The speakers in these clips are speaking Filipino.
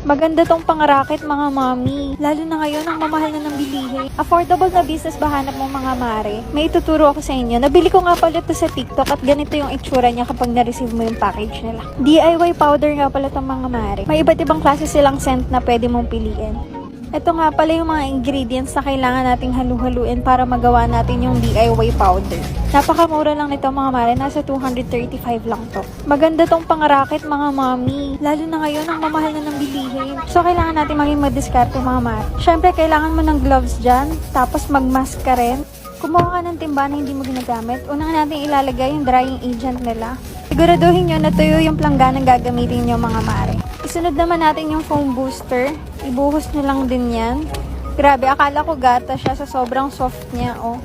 Maganda tong pang-racket mga mami. Lalo na ngayon ang mamahal na ng bilihin. Affordable na business ba hanap mo mga mare? May ituturo ako sa inyo. Nabili ko nga pala ito sa TikTok at ganito yung itsura niya kapag na-receive mo yung package nila. DIY powder nga pala itong mga mare. May iba't ibang klase silang scent na pwede mong piliin. Ito nga pala yung mga ingredients na kailangan nating halu-haluin para magawa natin yung DIY powder. Napakamura lang nito mga mare, nasa 235 lang to. Maganda tong pang-racket mga mami. Lalo na ngayon ang mamahal na ng bilihin. So kailangan natin maging madiskarte mga mare. Syempre kailangan mo ng gloves dyan, tapos mag-mask ka rin. Kumuha ka ng timba na hindi mo ginagamit. Unang natin ilalagay yung drying agent nila. Siguraduhin nyo na tuyo yung plangganang gagamitin nyo mga mare. Isunod naman natin yung foam booster. Ibuhos nyo lang din yan. Grabe, akala ko gata siya sa sobrang soft niya, oh.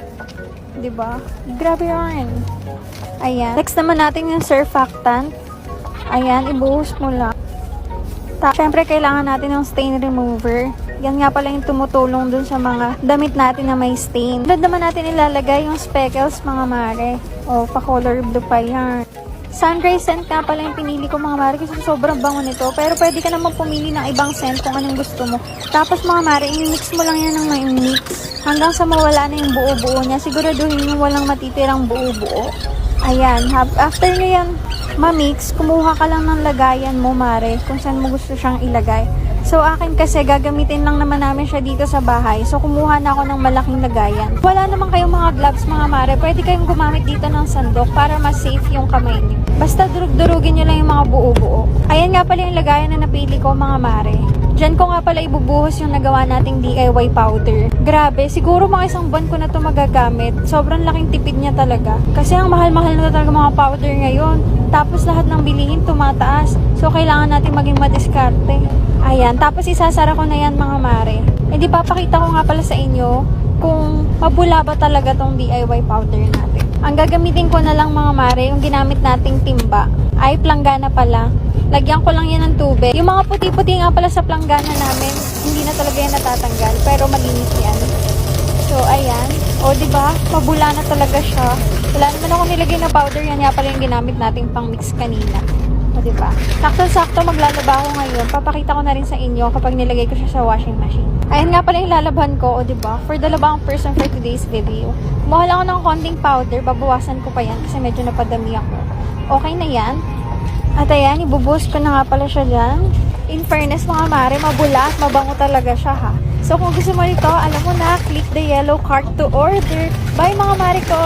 Diba? Grabe yan. Ayan. Next naman natin yung surfactant. Ayan, ibuhos mo lang. Siyempre, kailangan natin ng stain remover. Yan nga pala yung tumutulong dun sa mga damit natin na may stain. Doon naman natin ilalagay yung speckles, mga mare. O, pa-color blue pa yan. Sunrise scent nga pala yung pinili ko mga mare kasi sobrang bango nito. Pero pwede ka naman pumili ng ibang scent kung anong gusto mo. Tapos mga mare, i-mix mo lang yan ng may mix. Hanggang sa mawala na yung buo-buo niya. Siguraduhin yung walang matitirang buo-buo. Ayan. After nyo yan ma-mix, kumuha ka lang ng lagayan mo mare kung saan mo gusto siyang ilagay. So akin kasi gagamitin lang naman namin siya dito sa bahay. So kumuha na ako ng malaking lagayan. Wala naman kayong mga gloves mga mare. Pwede kayong gumamit dito ng sandok para mas safe yung kamay niyo. Basta durug-durugin nyo lang yung mga buo-buo. Ayan nga pala yung lagayan na napili ko mga mare. Diyan ko nga pala ibubuhos yung nagawa nating DIY powder. Grabe, siguro mga isang buwan ko na ito magagamit. Sobrang laking tipid niya talaga. Kasi ang mahal-mahal na talaga mga powder ngayon. Tapos lahat ng bilihin tumataas. So kailangan natin maging madiskarte. Ayan, tapos isasara ko na yan mga mare. E di papakita ko nga pala sa inyo kung mabula ba talaga tong DIY powder natin. Ang gagamitin ko na lang mga mare, yung ginamit nating timba, ay planggana pala. Lagyan ko lang yan ng tubig. Yung mga puti-puti nga pala sa planggana namin, hindi na talaga yan natatanggal, pero malinis yan. So, ayan. O, diba? Mabula na talaga siya. Wala naman ako nilagay na powder, yan nga pala yung ginamit nating pang mix kanina. O, diba? Sakto-sakto maglalaba ako ngayon. Papakita ko na rin sa inyo kapag nilagay ko siya sa washing machine. Ayan nga pala yung lalabhan ko, o diba? For the labang person for today's video. Kumuha lang ako ng konting powder, babawasan ko pa yan kasi medyo napadami ako. Okay na yan. At ayan, ibubuhos ko na nga pala siya dyan. In fairness mga mare, mabula at mabango talaga siya ha. So kung gusto mo nito, alam mo na, click the yellow card to order. Bye mga mare ko!